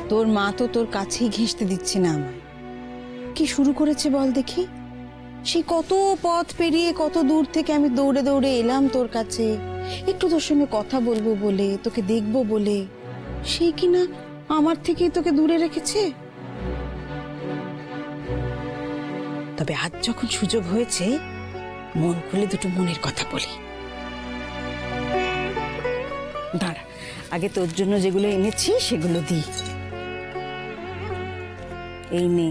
তোর মা তো তোর কাছেই ঘেঁষতে দিচ্ছে না আমায়। কি শুরু করেছে বল দেখি? সেই কত পথ পেরিয়ে কত দূর থেকে আমি দৌড়ে দৌড়ে এলাম তোর কাছে, একটু তোর সঙ্গে কথা বলবো বলে, তোকে দেখবো বলে, সেই কিনা আমার থেকেই তোকে দূরে রেখেছে। তবে আজ যখন সুযোগ হয়েছে, মন খুলে দুটো মনের কথা বলি। দাঁড়া, আগে তোর জন্য যেগুলো এনেছি সেগুলো দিই। এই নে,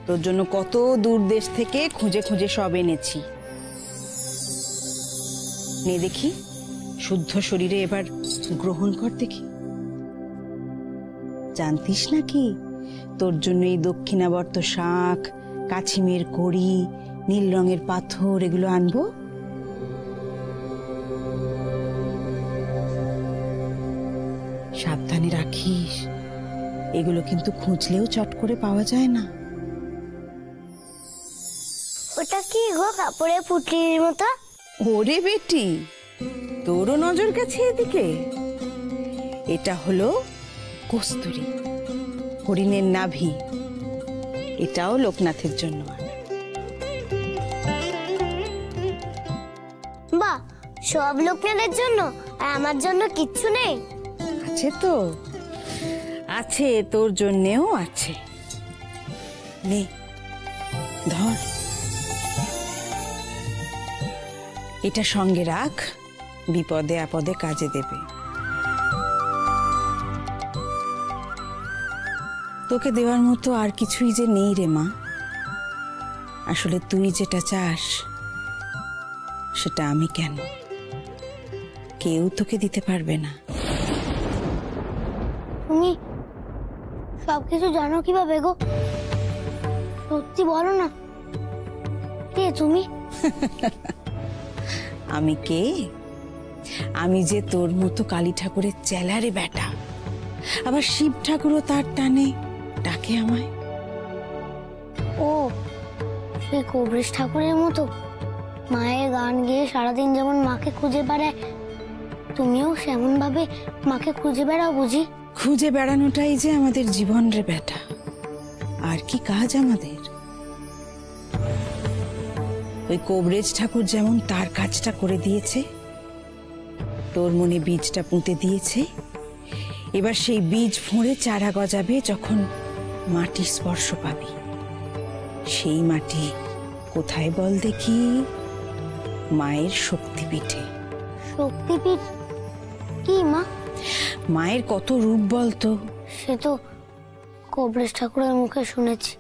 তোর জন্য কত দূর দেশ থেকে খুঁজে খুঁজে সব এনেছি। নে দেখি, শুদ্ধ শরীরে এবার গ্রহণ কর দেখি। জানতিস নাকি তোর জন্য এই দক্ষিণাবর্ত শাক, কাছিমের কড়ি, নীল রঙের পাথর এগুলো আনবো? সাবধানে রাখিস, এগুলো কিন্তু খুঁজলেও চট করে পাওয়া যায় না। ওটা কি গো, কাপড়ের পুটলির মতো? ওরে বেটি, তোরও নজর গেছে এদিকে? এটা হলো কস্তুরী, হরিণের নাভি। এটাও লোকনাথের জন্য। বাহ, সব লোকনাথের জন্য, আর আমার জন্য কিচ্ছু নেই? আছে তো, আছে, তোর জন্যেও আছে। নে ধর, এটা সঙ্গে রাখ, বিপদে আপদে কাজে দেবে। তোকে দেওয়ার মতো আর কিছুই যে নেই রে মা। আসলে তুই যেটা চাস সেটা আমি কেন, কেউ তোকে দিতে পারবে না। তুমি সবকিছু জানো কিভাবে গো? সত্যি বলো না, কে তুমি? আমি কে? আমি যে তোর মতো কালী ঠাকুরের চেলারে বেটা, আবার শিব ঠাকুরও তার টানে ডাকে আমায়। ও, সেই কবরেশ ঠাকুরের মতো মায়ের গান গেয়ে সারাদিন যেমন মাকে খুঁজে বেড়ায়, তুমিও সেমন ভাবে মাকে খুঁজে বেড়াও বুঝি? খুঁজে বেড়ানোটাই যে আমাদের জীবন রে বেটা, আর কি কাজ আমাদের? ওই কবরেজ ঠাকুর যেমন তার কাজটা করে দিয়েছে, তোর মনে বীজটা পুঁতে দিয়েছে। এবার সেই বীজ ফুঁড়ে চারা গজাবে, যখন মাটির স্পর্শ পাবি। সেই মাটি কোথায় বল দেখি? মায়ের শক্তিপীঠে। শক্তিপীঠ কি মা? মায়ের কত রূপ বলতো? সে তো কবরেশ ঠাকুরের মুখে শুনেছি,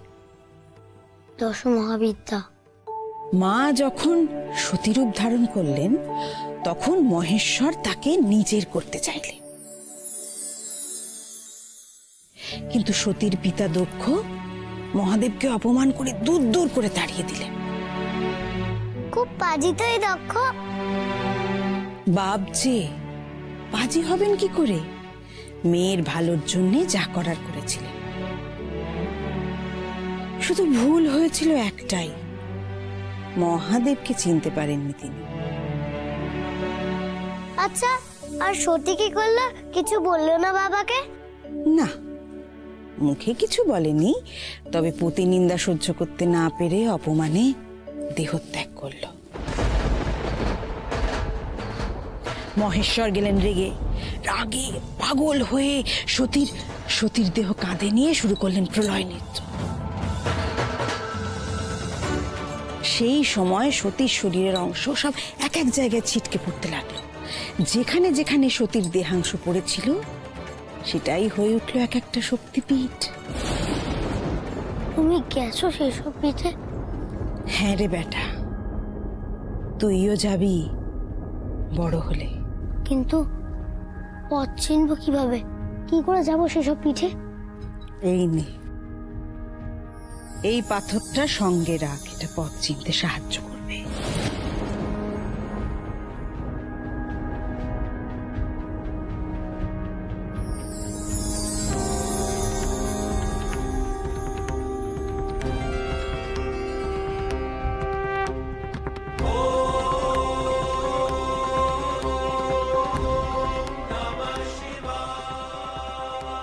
10 মহাবিদ্যা। মা যখন সতীরূপ ধারণ করলেন, তখন মহেশ্বর তাকে নিজের করতে চাইলেন, কিন্তু সতীর পিতা দক্ষ মহাদেবকে অপমান করে দূর দূর করে তাড়িয়ে দিলেন। খুব পাজি তো এই দক্ষ। বাপ যে পাজি হবেন কি করে? মেয়ের ভালোর জন্য যা করার করেছিলেন। শুধু ভুল হয়েছিল একটাই, মহাদেবকে চিনতে পারেননি তিনি। আচ্ছা, আর সতী কি করলো? কিছু বললো না বাবাকে? না, মুখে কিছু বলেনি, তবে প্রতিনিন্দা সহ্য করতে না পেরে অপমানে দেহত্যাগ করল। মহেশ্বর গেলেন রেগে, রাগে পাগল হয়ে সতীর দেহ কাঁধে নিয়ে শুরু করলেন প্রলয় নৃত্য। সেই সময় সতীর শরীরের অংশ সব এক এক জায়গায় ছিটকে পড়তে লাগলো। যেখানে যেখানে সতীর দেহাংশ পড়েছিল, সেটাই হয়ে উঠল এক একটা শক্তিপীঠ। তুমি গেছো সেসব পিঠে? হ্যাঁ রে বেটা, তুইও যাবি বড় হলে। কিন্তু পথ চিনবো কিভাবে? কি করে যাবো সেসব পিঠে? এই নে, এই পাথরটা সঙ্গে রাখ, এটা পথ চিনতে সাহায্য করবে।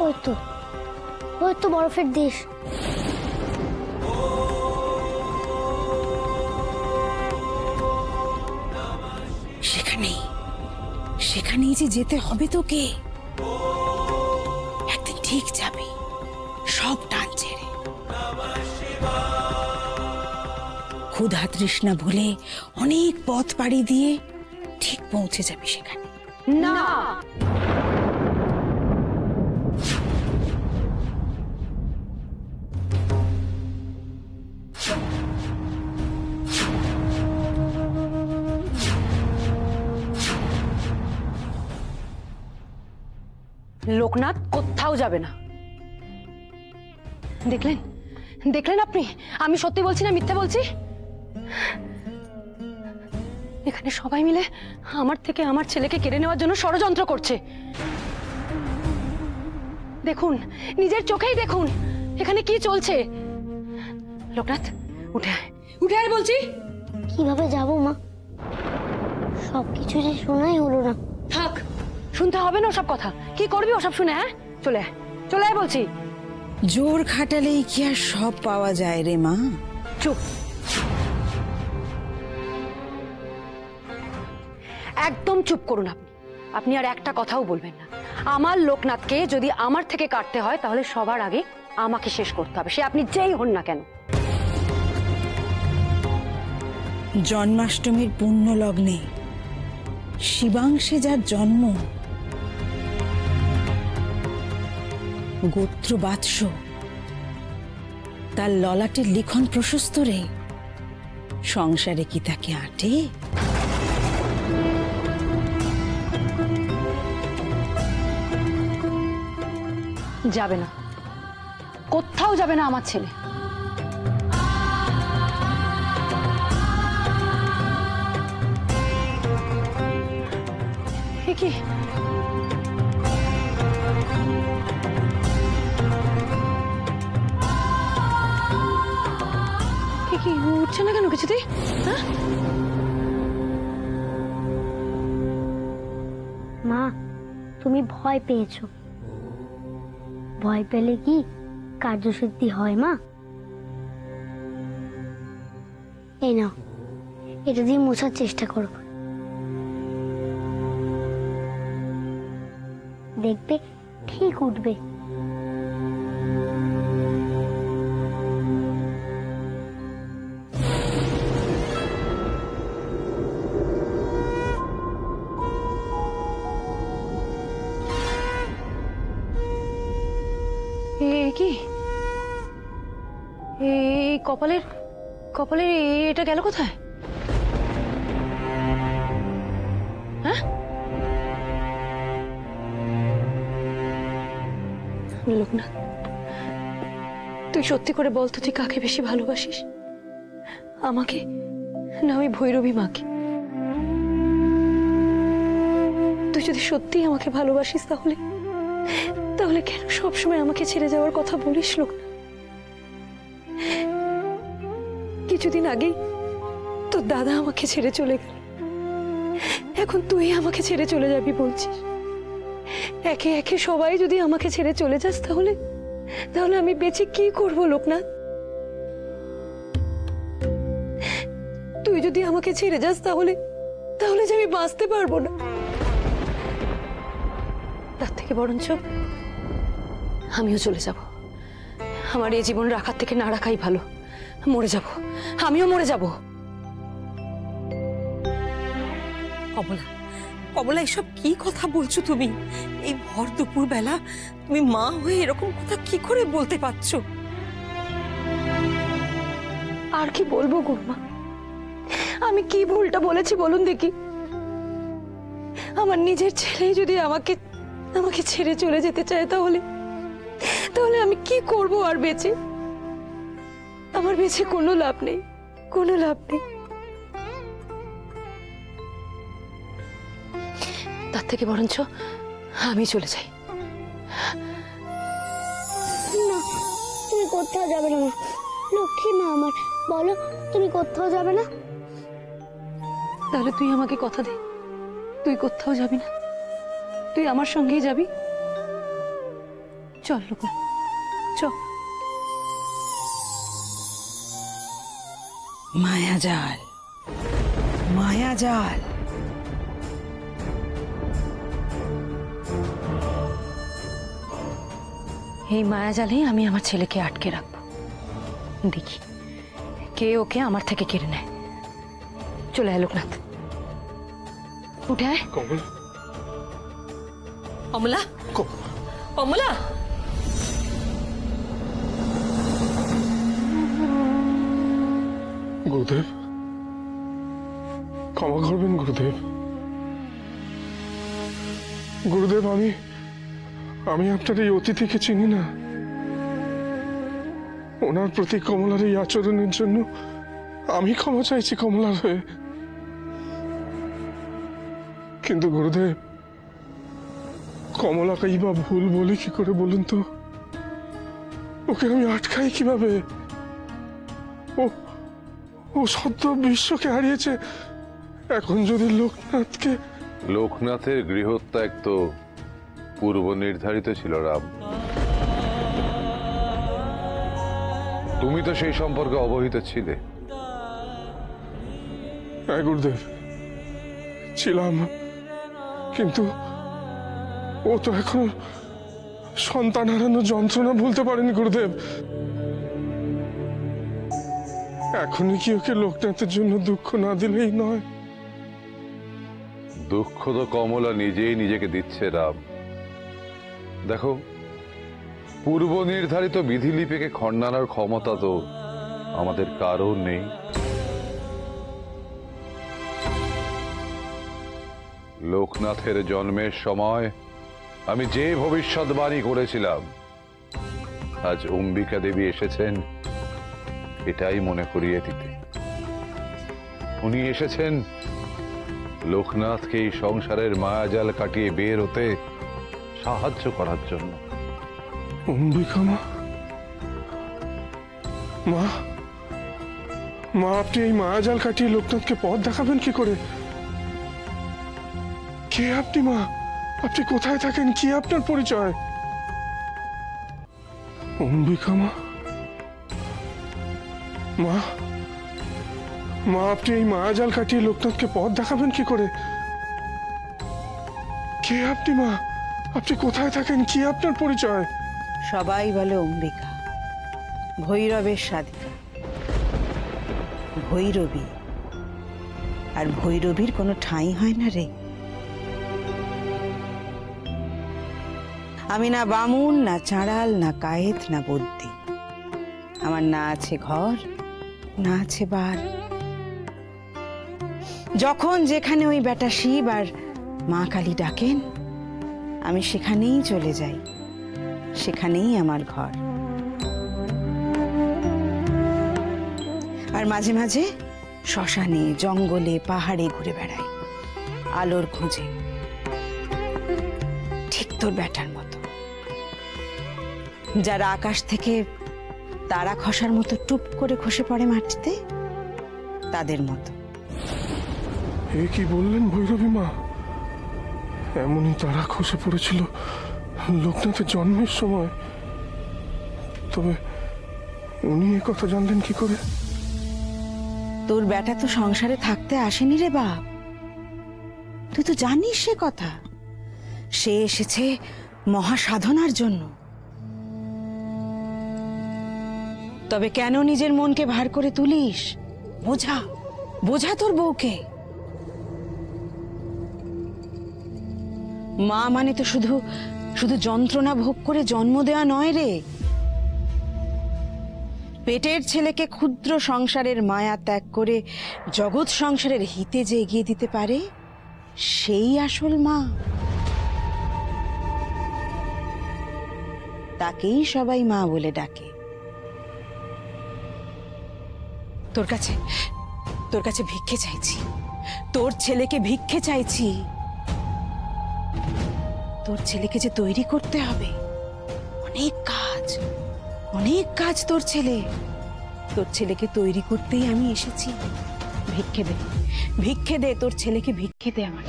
ওই তো ওই তো বরফের দেশ। সেখানেই সেখানেই যে যেতে হবে তোকে। একদিন ঠিক যাবে, সব টান ছেড়ে। ক্ষুধা তৃষ্ণা ভুলে অনেক পথ পাড়ি দিয়ে ঠিক পৌঁছে যাবি সেখানে। না, লোকনাথ কোথাও যাবে না। দেখলেন দেখলেন আপনি, আমি সত্যি বলছি না মিথ্যে বলছি? এখানে সবাই মিলে আমার থেকে আমার ছেলেকে কেড়ে নেওয়ার জন্য ষড়যন্ত্র করছে। দেখুন, নিজের চোখেই দেখুন এখানে কি চলছে। লোকনাথ উঠে আয়, উঠে আয় বলছি। কিভাবে যাব মা? সবকিছু যে শোনাই হলো না। থাক, শুনতে হবে না ওসব কথা। কি করবি ওসব শুনে? হ্যাঁ, চলে আয়, চলে আয় বলছি। জোর খাটালেই কি আর সব পাওয়া যায় রে মা? চুপ, একদম চুপ করুন আপনি। আপনি আর একটা কথাও বলবেন না। আমার লোকনাথকে যদি আমার থেকে কাটতে হয় তাহলে সবার আগে আমাকে শেষ করতে হবে, সে আপনি যেই হন না কেন। জন্মাষ্টমীর পুণ্য লগ্নে শিবাংশে যার জন্ম, গোত্র বাৎস, তার ললাটের লিখন প্রশস্ত রে। সংসারে কি তাকে আটে? যাবে না, কোথাও যাবে না আমার ছেলে। কি কি উঠছে না কেন কিছুতেই? হ্যাঁ মা, তুমি ভয় পেয়েছো। ভয় পেলে কি কার্যসিদ্ধি হয় মা? এই নাও, এটা দিয়ে মোছার চেষ্টা করো, দেখবে ঠিক উঠবে। কি এই কপালের কপালের এটা গেল কোথায়? হ্যাঁ, লোকনাথ, তুই সত্যি করে বল তো, তুই কাকে বেশি ভালোবাসিস, আমাকে না ওই ভৈরবী মাকে? তুই যদি সত্যি আমাকে ভালোবাসিস তাহলে তাহলে কেন সবসময় আমাকে ছেড়ে যাওয়ার কথা বলিস লোকনাথ? কিছুদিন আগেই তোর দাদা আমাকে ছেড়ে চলে গেল, এখন তুই আমাকে ছেড়ে চলে যাবি বলছিস। একে একে সবাই যদি আমাকে ছেড়ে চলে যাস তাহলে তাহলে আমি বেঁচে কি করব লোকনাথ? তুই যদি আমাকে ছেড়ে যাস তাহলে তাহলে যে আমি বাঁচতে পারবো না। তার থেকে বরঞ্চ আমিও চলে যাব। আমার এই জীবন রাখার থেকে না রাখাই ভালো। মরে যাব, আমিও মরে যাব। কমলা, কমলা, এসব কি কথা বলছো তুমি? এই ভর দুপুর বেলা তুমি মা হয়ে এরকম কথা কি করে বলতে পারছো? আর কি বলবো গুরমা, আমি কি ভুলটা বলেছি বলুন দেখি? আমার নিজের ছেলে যদি আমাকে আমাকে ছেড়ে চলে যেতে চায় তাহলে তাহলে আমি কি করব আর বেঁচে? আমার বেঁচে কোনো লাভ নেই, কোনো লাভ নেই। তার থেকে বরঞ্চ আমি চলে যাই। না, তুমি কোথাও যাবে না মা। লক্ষ্মী মা আমার, বলো তুমি কোথাও যাবে না? তাহলে তুই আমাকে কথা দে, তুই কোথাও যাবি না, তুই আমার সঙ্গেই যাবি। চল লোকনাথ, দেখছো? মায়াজাল, মায়াজাল। এই মায়াজালেই আমি আমার ছেলেকে আটকে রাখবো। দেখি কে ওকে আমার থেকে কেড়ে নেয়। চলে আয় লোকনাথ, উঠে আয়। কমলা, কমলা, গুরুদেব, ক্ষমা করবেন গুরুদেব। গুরুদেব, আমি আপনার এই অতিথিকে চিনি না। ওনার প্রতি কমলার এই আচরণের জন্য আমি ক্ষমা চাইছি কমলার হয়ে। কিন্তু গুরুদেব, কমলাকেই বা ভুল বলি কি করে বলুন তো? ওকে আমি আটকাই কিভাবে? ও সদ্য বিশ্বকে হারিয়েছে। এখন যদি লোকনাথের গৃহত্যাগ তো পূর্ব নির্ধারিত ছিল রাম। তুমি তো সেই সম্পর্কে অবহিত ছিলে। হ্যাঁ গুরুদেব, ছিলাম। কিন্তু ও তো এখন সন্তান হারানোর যন্ত্রণা ভুলতে পারেনি গুরুদেব। এখনই কি ওকে লোকনাথের জন্য দুঃখ না দিলেই নয়? দুঃখ তো কমলা নিজেই নিজেকে দিচ্ছে রাম। দেখো, পূর্ব নির্ধারিত বিধিলিপিকে খণ্ডানোর ক্ষমতা তো আমাদের কারও নেই। লোকনাথের জন্মের সময় আমি যে ভবিষ্যৎবাণী করেছিলাম, আজ অম্বিকা দেবী এসেছেন এটাই মনে করিয়ে দিতে। উনি এসেছেন লোকনাথকে এই সংসারের মায়াজাল কাটিয়ে বের হতে সাহায্য করার জন্য। অম্বিকা মা, মা, মা, আপনি এই মায়াজাল কাটিয়ে লোকনাথকে পথ দেখাবেন কি করে? কে আপনি মা? আপনি কোথায় থাকেন? কি আপনার পরিচয়? অম্বিকা মা, মা, মা, আপনি এই মায়াজাল কাটিয়ে লোকনাথকে পথ দেখাবেন কি করে? কে আপনি মা? আপনি কোথায় থাকেন? কি আপনার পরিচয়? সবাই বলে অম্বিকা, ভৈরবের সাধিকা, ভৈরবী। আর ভৈরবীর কোনো ঠাঁই হয় না রে। আমি না বামুন, না চাঁড়াল, না কায়েত, না বদ্যি। আমার না আছে ঘর, না আছে বার। যখন যেখানে ওই বেটা শিব আর মা কালী ডাকেন, আমি সেখানেই চলে যাই। সেখানেই আমার ঘর। আর মাঝে মাঝে শ্মশানে, জঙ্গলে, পাহাড়ে ঘুরে বেড়াই আলোর খোঁজে, ঠিক তোর বেটার মতো, যারা আকাশ থেকে তারা খসার মতো টুপ করে খসে পড়ে মাটিতে, তাদের মতো। এ কি বললেন ভৈরবী মা? এমনই তারা খসে পড়েছিল লোকনাথের জন্মের সময়। তবে উনি এ কথা জানলেন কি করে? তোর বেটা তো সংসারে থাকতে আসেনি রে বাপ, তুই তো জানিস সে কথা। সে এসেছে মহাসাধনার জন্য। তবে কেন নিজের মনকে ভার করে তুলিস? বোঝা, বোঝা তোর বউকে। মা মানে তো শুধু শুধু যন্ত্রণা ভোগ করে জন্ম দেওয়া নয় রে। পেটের ছেলেকে ক্ষুদ্র সংসারের মায়া ত্যাগ করে জগৎ সংসারের হিতে যে এগিয়ে দিতে পারে, সেই আসল মা। তাকেই সবাই মা বলে ডাকে। তোর কাছে ভিক্ষে চাইছি, তোর ছেলেকে ভিক্ষে চাইছি। তোর ছেলেকে যে তৈরি করতে হবে, অনেক কাজ তোর ছেলেকে তৈরি করতেই আমি এসেছি। ভিক্ষে দে তোর ছেলেকে ভিক্ষে দে আমার।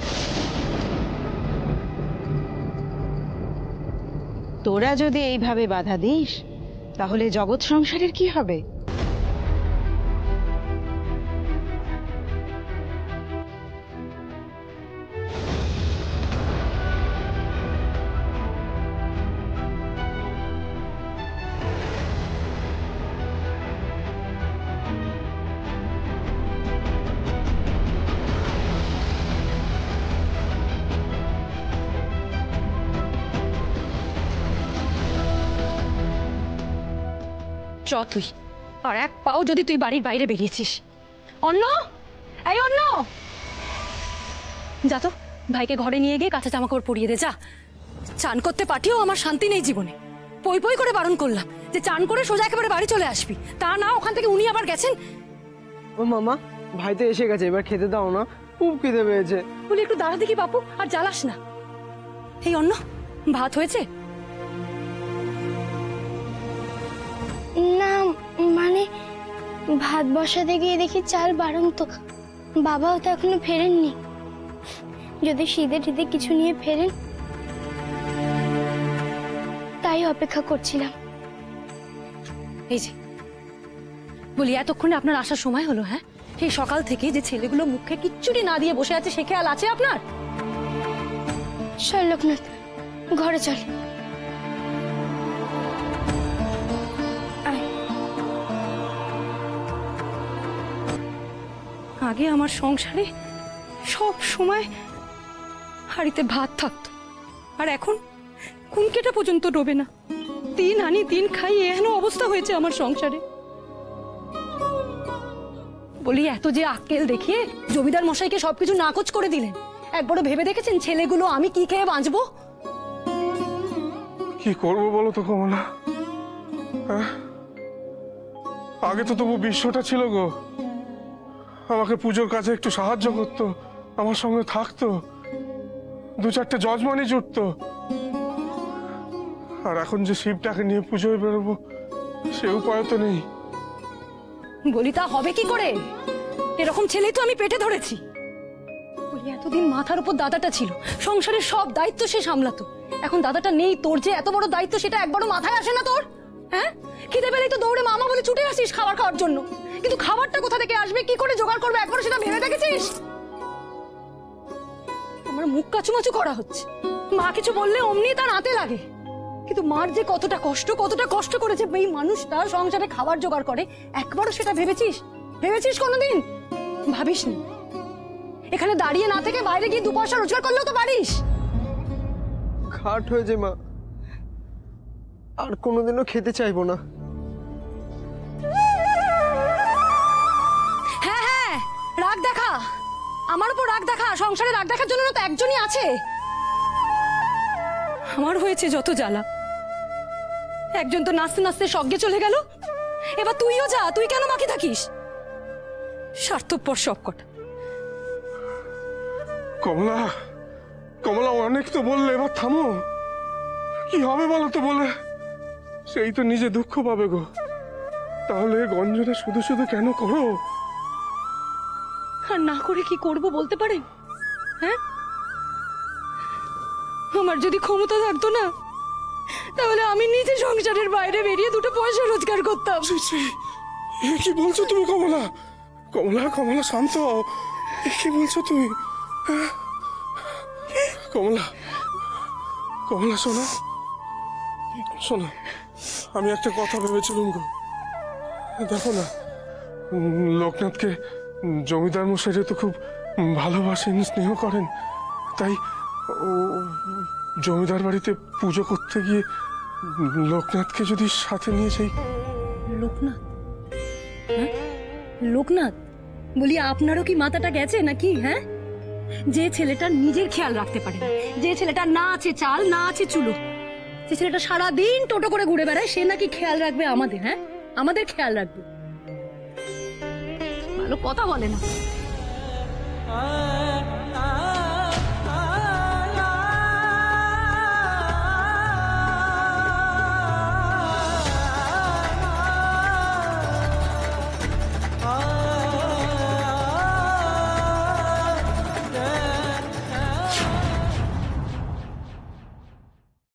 তোরা যদি এইভাবে বাধা দিস, তাহলে জগৎ সংসারের কি হবে? চ তুই, আর এক পাও যদি তুই বাড়ির বাইরে বেরিয়েছিস। অন্য, এই অন্য, যা তো ভাইকে ঘরে নিয়ে গিয়ে কাঁচা জামা কাপড় পরিয়ে দে যা। চান করতে পাঠিয়েও আমার শান্তি নেই জীবনে। পই পই করে বারণ করলাম যে চান করে সোজা একেবারে বাড়ি চলে আসবি, তা না ওখান থেকে উনি আবার গেছেন। ও মামা, ভাই তো এসে গেছে, এবার খেতে দাও না, খুব খিদে পেয়েছে। বলি একটু দাঁড়া দেখি বাপু, আর জ্বালাস না। এই অন্য, ভাত হয়েছে? না মানে ভাত বসাতে গিয়ে দেখি চাল বাড়ন্ত, বাবাও তো এখনো ফেরেননি। যদি শীতে টিতে কিছু নিয়ে ফেরেন তাই অপেক্ষা করছিলাম। এই যে বলি, এতক্ষণে আপনার আসার সময় হলো? হ্যাঁ, এই সকাল থেকে যে ছেলেগুলো মুখে কিচ্ছুটি না দিয়ে বসে আছে সে খেয়াল আছে আপনার? চল লোকনাথ, ঘরে চল। আগে আমার সংসারে সব সময় হাঁড়িতে ভাত থাকতো, আর এখন কোন কেটা পর্যন্ত ডোবে না। দিন আনি দিন খাই, এহেন অবস্থা হয়েছে আমার সংসারে। বলি, এত যে আক্কেল দেখিয়ে জমিদার মশাইকে সবকিছু নাকচ করে দিলেন, একবারও ভেবে দেখেছেন ছেলেগুলো আমি কি খেয়ে বাঁচবো? কি করবো বলো তো কমলা? হ্যাঁ, আগে তো তবু বিশ্বটা ছিল গো, আমাকে পুজোর কাজে একটু সাহায্য করতো, আমার সঙ্গে থাকতো, দু চারটে যজমানি জুটতো। আর এখন যে শিবটাকে নিয়ে পুজোয় বেরোবো সে উপায় তো নেই। বলি, তা হবে কি করে? এরকম ছেলেই তো আমি পেটে ধরেছি। বলি, এতদিন মাথার উপর দাদাটা ছিল, সংসারের সব দায়িত্ব সে সামলাতো। এখন দাদাটা নেই, তোর যে এত বড় দায়িত্ব সেটা একবারও মাথায় আসে না তোর? হ্যাঁ, খিদে পেলেই তো দৌড়ে মামা বলে ছুটে আসিস খাবার খাওয়ার জন্য, কিন্তু খাবারটা কোথা থেকে আসবে, কি করে জোগাড় করবে, একবারও সেটা ভেবে দেখেছিস? আমার মুখ কাচুমাচু করা হচ্ছে, মা কিছু বললে অমনি তার হাতে লাগে। কিন্তু মার যে কতটা কষ্ট করেছে এই মানুষটা সংসারে খাবার জোগাড় করে, একবারও সেটা ভেবেছিস কোনোদিন? ভাবিসনি। এখানে দাঁড়িয়ে না থেকে বাইরে গিয়ে 2 পয়সা রোজগার করলেও তো পারিস। খাট হয়েছে মা, আর কোনোদিনও খেতে চাইবো না। হ্যাঁ হ্যাঁ, রাগ দেখা, আমার উপর রাগ দেখা। সংসারে রাগ দেখার জন্য তো একজনই আছে। আমার হয়েছে যত জ্বালা। একজন তো নাচতে নাচতে স্বর্গে চলে গেল, এবার তুইও যা। তুই কেন বাকি থাকিস? স্বার্থপর সব কটা। কমলা, কমলা, অনেক তো বললে, এবার থামো। কি হবে বলো তো বলে? সেই তো নিজে দুঃখ পাবে গো। তাহলে গঞ্জনা শুধু শুধু কেন করো? আর না করে কি করব বলতে পারেন? হ্যাঁ, আমার যদি ক্ষমতা থাকতো না, তাহলে আমি নিজে সংসারের বাইরে বেরিয়ে 2 পয়সা রোজগার করতাম। কি বলছো তুমি কমলা? কমলা, কমলা, শান্ত হও। কি বলছো তুমি? কমলা, কমলা, শোনো শোনো, আমি একটা কথা ভেবেছিলাম গো। দেখো না, লোকনাথকে জমিদার মশাই তো খুব ভালোবাসেন, স্নেহ করেন, তাই ও জমিদার বাড়িতে পুজো করতে গিয়ে লোকনাথকে যদি সাথে নিয়ে যাই। লোকনাথ? হ্যাঁ, লোকনাথ? বলি, আপনারও কি মাথাটা গেছে নাকি? হ্যাঁ, যে ছেলেটা নিজের খেয়াল রাখতে পারে না, যে ছেলেটা না আছে চাল না আছে চুলো, যে ছেলেটা সারাদিন টোটো করে ঘুরে বেড়ায়, সে নাকি খেয়াল রাখবে আমাদের? হ্যাঁ, আমাদের খেয়াল রাখবে? ভালো কথা বলে না।